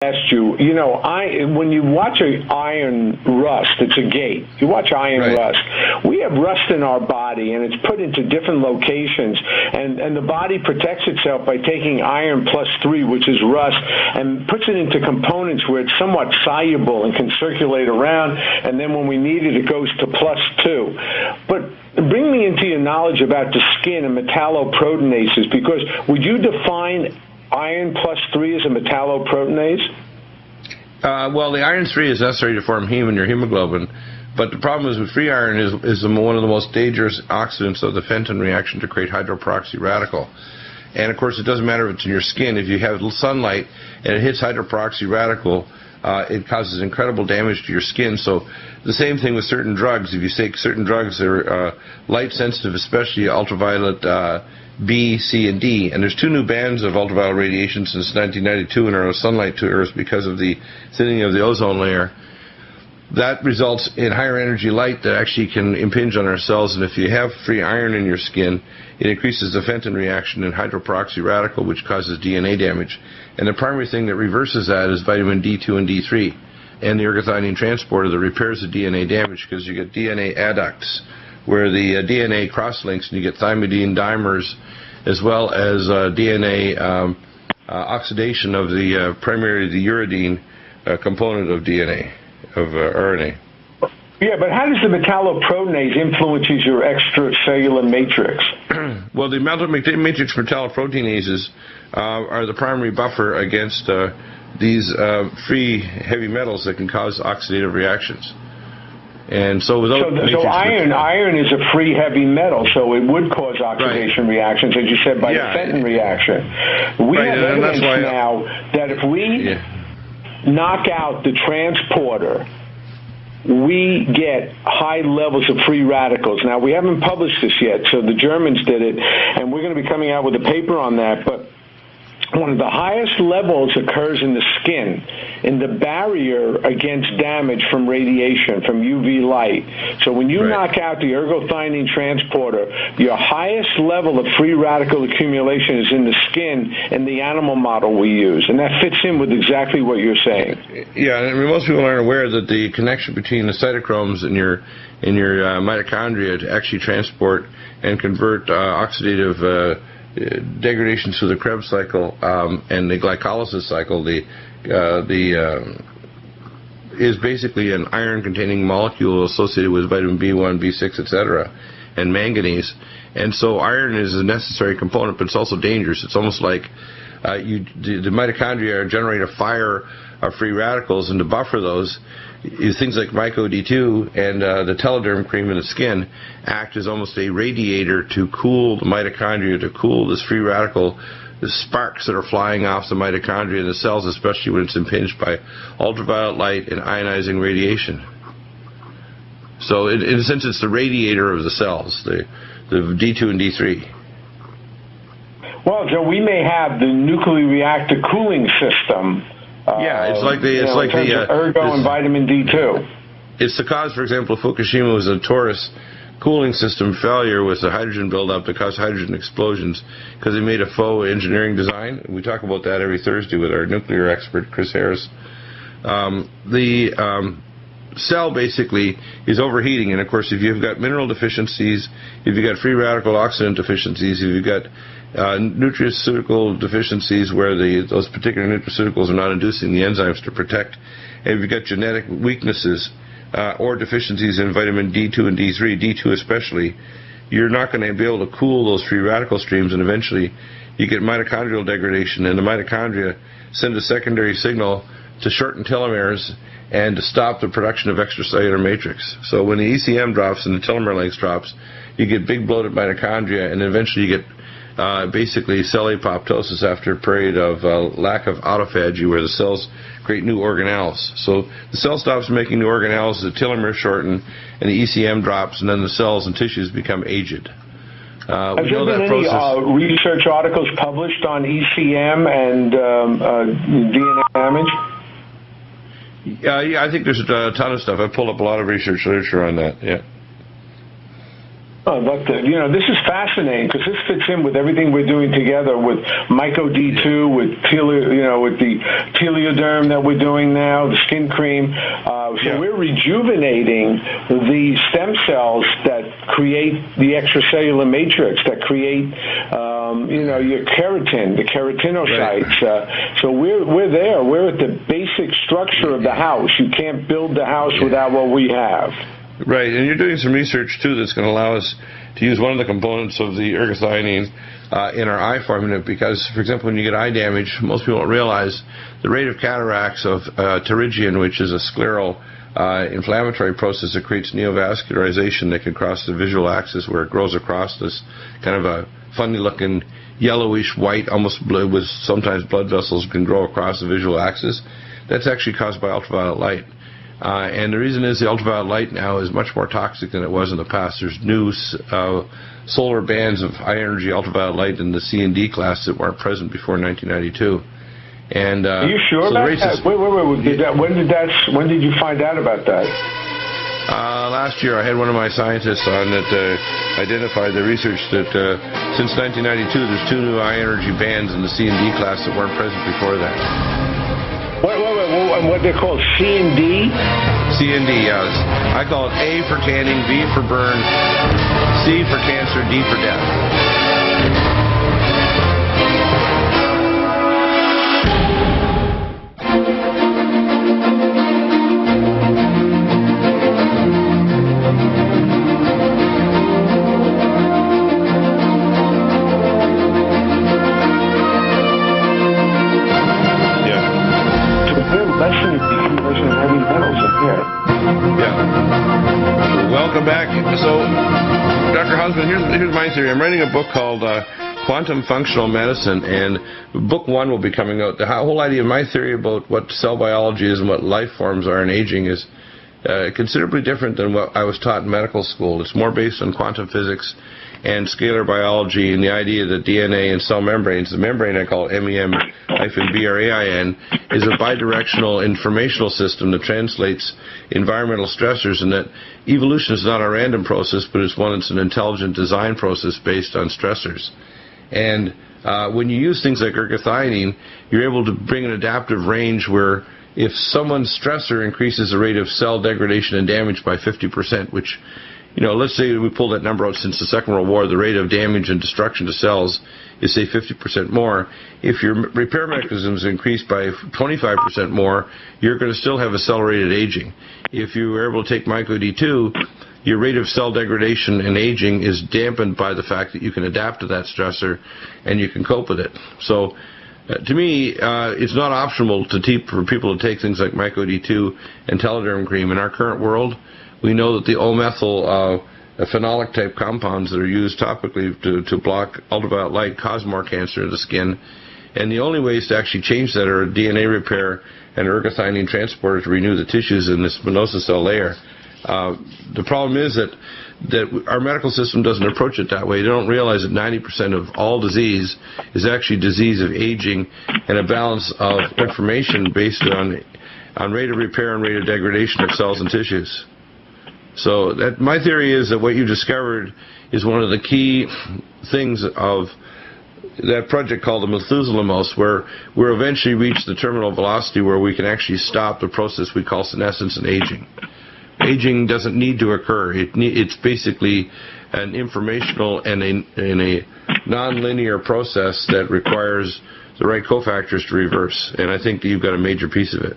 asked you, when you watch an iron rust, it's a gate. You watch iron rust. We have rust in our body, and it's put into different locations, and the body protects itself by taking iron +3, which is rust, and puts it into components where it's somewhat soluble and can circulate around, and then when we need it, it goes to +2. But bring me into your knowledge about the skin and metalloproteinases, because would you define iron +3 is a metalloproteinase? Well, the iron 3 is necessary to form heme in your hemoglobin, but the problem is with free iron is one of the most dangerous oxidants of the Fenton reaction to create hydroperoxy radical. And of course, it doesn't matter if it's in your skin. If you have sunlight and it hits hydroperoxy radical, it causes incredible damage to your skin. So the same thing with certain drugs. If you take certain drugs that are light sensitive, especially ultraviolet B, C, and D, and there's 2 new bands of ultraviolet radiation since 1992 in our sunlight to Earth because of the thinning of the ozone layer. That results in higher energy light that actually can impinge on our cells, and if you have free iron in your skin, it increases the Fenton reaction and hydroperoxy radical, which causes DNA damage. And the primary thing that reverses that is vitamin D2 and D3 and the ergothioneine transporter that repairs the DNA damage, because you get DNA adducts, where the DNA cross-links and you get thymidine dimers, as well as DNA oxidation of the primarily the uridine component of DNA, of RNA. Yeah, but how does the metalloproteinase influence your extracellular matrix? Well, the matrix metalloproteinases are the primary buffer against these free heavy metals that can cause oxidative reactions. And so without iron is a free heavy metal, so it would cause oxidation reactions, as you said, by the Fenton reaction. We have evidence now that if we knock out the transporter, we get high levels of free radicals. Now, we haven't published this yet, so the Germans did it, and we're going to be coming out with a paper on that, but one of the highest levels occurs in the skin, in the barrier against damage from radiation, from UV light. So when you knock out the ergothioneine transporter, your highest level of free radical accumulation is in the skin in the animal model we use. And that fits in with exactly what you're saying. Yeah, and most people aren't aware that the connection between the cytochromes in your mitochondria to actually transport and convert oxidative degradation through the Krebs cycle and the glycolysis cycle, is basically an iron-containing molecule associated with vitamin B1, B6, etc., and manganese. And so iron is a necessary component, but it's also dangerous. It's almost like the mitochondria generate a fire of free radicals, and to buffer those, things like myco-D2 and the teloderm cream in the skin act as almost a radiator to cool the mitochondria, to cool this free radical, the sparks that are flying off the mitochondria and the cells, especially when it's impinged by ultraviolet light and ionizing radiation. So in a sense, it's the radiator of the cells, the D2 and D3. Well, so we may have the nuclear reactor cooling system. It's like the ergo and vitamin D2. It's the cause, for example, of Fukushima was a torus cooling system failure with the hydrogen buildup that caused hydrogen explosions because they made a faux engineering design. We talk about that every Thursday with our nuclear expert, Chris Harris. The cell basically is overheating, and of course, if you've got mineral deficiencies, if you've got free radical oxidant deficiencies, if you've got nutraceutical deficiencies where those particular nutraceuticals are not inducing the enzymes to protect, and if you've got genetic weaknesses or deficiencies in vitamin D2 and D3, D2 especially, you're not going to be able to cool those free radical streams, and eventually you get mitochondrial degradation, and the mitochondria send a secondary signal to shorten telomeres and to stop the production of extracellular matrix. So when the ECM drops and the telomere length drops, you get big bloated mitochondria, and eventually you get basically cell apoptosis after a period of lack of autophagy where the cells create new organelles. So the cell stops making new organelles, the telomeres shorten, and the ECM drops, and then the cells and tissues become aged. Have there been any research articles published on ECM and DNA damage? Yeah, I think there's a ton of stuff. I pulled up a lot of research literature on that, yeah. Oh, but this is fascinating because this fits in with everything we're doing together with Myco D2, with with the Teleoderm that we're doing now, the skin cream. So we're rejuvenating the stem cells that create the extracellular matrix, that create your keratin, the keratinocytes. Right. So we're there. We're at the basic structure of the house. You can't build the house without what we have. Right, and you're doing some research, too, that's going to allow us to use one of the components of the ergothioneine in our eye formula because, for example, when you get eye damage, most people don't realize the rate of cataracts of pterygium, which is a scleral inflammatory process that creates neovascularization that can cross the visual axis where it grows across this kind of a funny-looking yellowish white, almost blue, with sometimes blood vessels can grow across the visual axis. That's actually caused by ultraviolet light. And the reason is the ultraviolet light now is much more toxic than it was in the past. There's new solar bands of high-energy ultraviolet light in the C and D class that weren't present before 1992. And are you sure about that? Wait. When did you find out about that? Last year, I had one of my scientists on that identified the research that since 1992, there's 2 new high-energy bands in the C and D class that weren't present before that. What they're called, C and D? C and D, yes. I call it A for tanning, B for burn, C for cancer, D for death. Welcome back. So, Dr. Hausman, here's my theory. I'm writing a book called Quantum Functional Medicine, and book 1 will be coming out. The whole idea of my theory about what cell biology is and what life forms are in aging is considerably different than what I was taught in medical school. It's more based on quantum physics and scalar biology and the idea that DNA and cell membranes, the membrane I call MEM-BRAIN, is a bidirectional informational system that translates environmental stressors, and that evolution is not a random process, but it's one that's an intelligent design process based on stressors. And when you use things like ergothioneine, you're able to bring an adaptive range where if someone's stressor increases the rate of cell degradation and damage by 50%, which, let's say we pull that number out since the Second World War, the rate of damage and destruction to cells is, say, 50% more. If your repair mechanisms increase by 25% more, you're going to still have accelerated aging. If you were able to take Myco D2, your rate of cell degradation and aging is dampened by the fact that you can adapt to that stressor and you can cope with it. So, to me, it's not optional for people to take things like Myco D2 and Telederm cream. In our current world, we know that the O-methyl phenolic-type compounds that are used topically to block ultraviolet light cause more cancer of the skin. And the only ways to actually change that are DNA repair and ergothioneine transporter to renew the tissues in the spinosal cell layer. The problem is that our medical system doesn't approach it that way. They don't realize that 90% of all disease is actually disease of aging and a balance of information based on rate of repair and rate of degradation of cells and tissues. So my theory is that what you discovered is one of the key things of that project called the Methuselah mouse, where we'll eventually reach the terminal velocity where we can actually stop the process we call senescence and aging. Aging doesn't need to occur. It's basically an informational and a non-linear process that requires the right cofactors to reverse. And I think that you've got a major piece of it.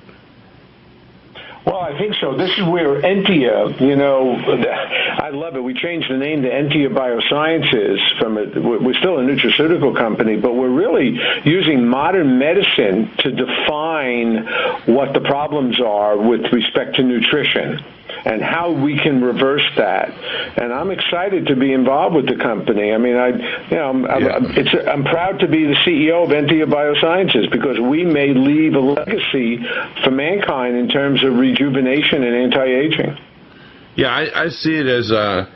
Well, I think so. This is where Entia, I love it. We changed the name to Entia Biosciences. We're still a nutraceutical company, but we're really using modern medicine to define what the problems are with respect to nutrition and how we can reverse that. And I'm excited to be involved with the company. I mean, I'm proud to be the CEO of Entia Biosciences because we may leave a legacy for mankind in terms of rejuvenation and anti-aging. Yeah, I see it as a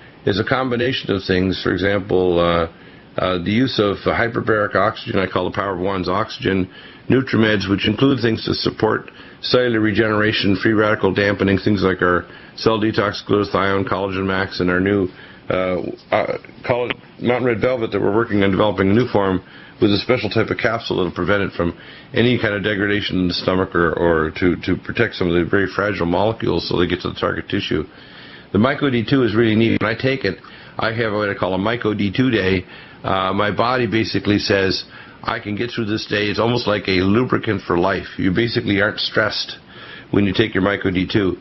combination of things. For example, the use of hyperbaric oxygen, I call the power of one's oxygen, NutriMeds, which include things to support cellular regeneration, free radical dampening, things like our cell detox glutathione, collagen max, and our new call it mountain red velvet, that we're working on developing a new form with a special type of capsule that will prevent it from any kind of degradation in the stomach or to protect some of the very fragile molecules so they get to the target tissue. The Myco D2 is really neat. When I take it, I have what I call a Myco D2 day. My body basically says, I can get through this day. It's almost like a lubricant for life. You basically aren't stressed when you take your Myco D2.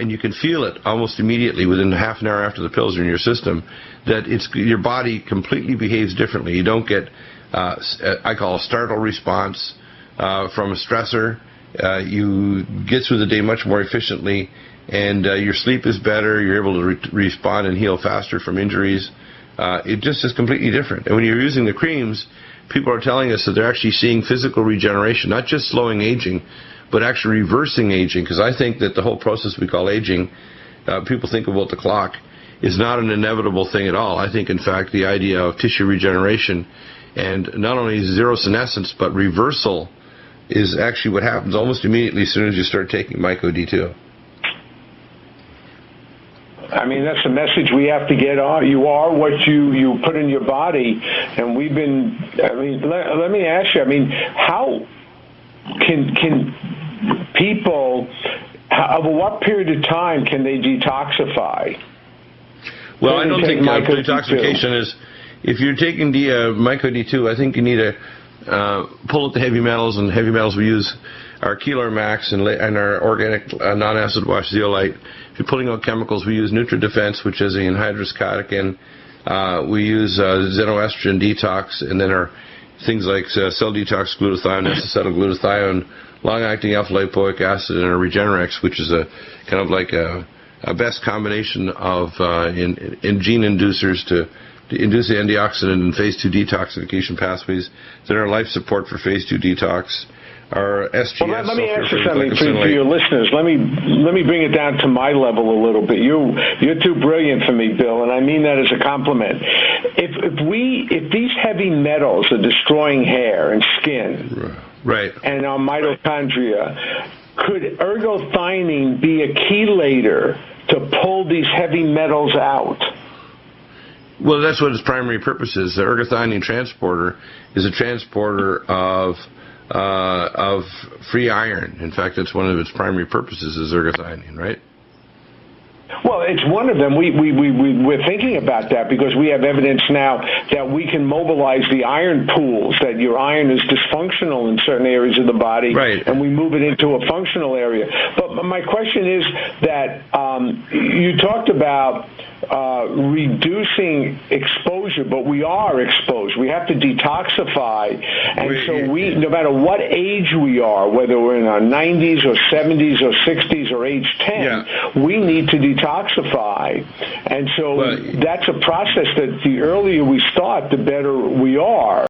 And you can feel it almost immediately within half an hour after the pills are in your system, that your body completely behaves differently. You don't get, I call a startle response from a stressor. You get through the day much more efficiently, and your sleep is better. You're able to respond and heal faster from injuries. It just is completely different. And when you're using the creams, people are telling us that they're actually seeing physical regeneration, not just slowing aging, but actually reversing aging, because I think that the whole process we call aging, people think about the clock, is not an inevitable thing at all. I think, in fact, the idea of tissue regeneration and not only zero senescence, but reversal is actually what happens almost immediately as soon as you start taking Myco D2. I mean, that's the message we have to get on. You are what you put in your body, and we've been, I mean, let me ask you, I mean, how can people, over what period of time can they detoxify? Well, I don't think detoxification is, if you're taking the Myco D2, I think you need to pull out the heavy metals, and heavy metals we use our Keeler Max and our organic non-acid wash zeolite. If you're pulling out chemicals, we use NutriDefense, which is an anhydrous catechin. We use xenoestrogen detox, and then our things like cell detox glutathione, acetylglutathione, long-acting alpha-lipoic acid, and our Regenerex, which is a kind of like a best combination of in gene inducers to induce the antioxidant and phase 2 detoxification pathways. Then our life support for phase 2 detox. Our SGS. Well, let me ask you something for your listeners. Let me bring it down to my level a little bit. You're too brilliant for me, Bill, and I mean that as a compliment. If these heavy metals are destroying hair and skin, right, and our mitochondria, could ergothioneine be a chelator to pull these heavy metals out? Well, that's what its primary purpose is. The ergothioneine transporter is a transporter of free iron. In fact, that's one of its primary purposes is ergothioneine, right? Well, it's one of them. We're thinking about that because we have evidence now that we can mobilize the iron pools, that your iron is dysfunctional in certain areas of the body, right, and we move it into a functional area. But my question is that you talked about reducing exposure, but we are exposed. We have to detoxify. And so no matter what age we are, whether we're in our 90s or 70s or 60s or age 10, we need to detoxify. And so that's a process that the earlier we start, the better we are.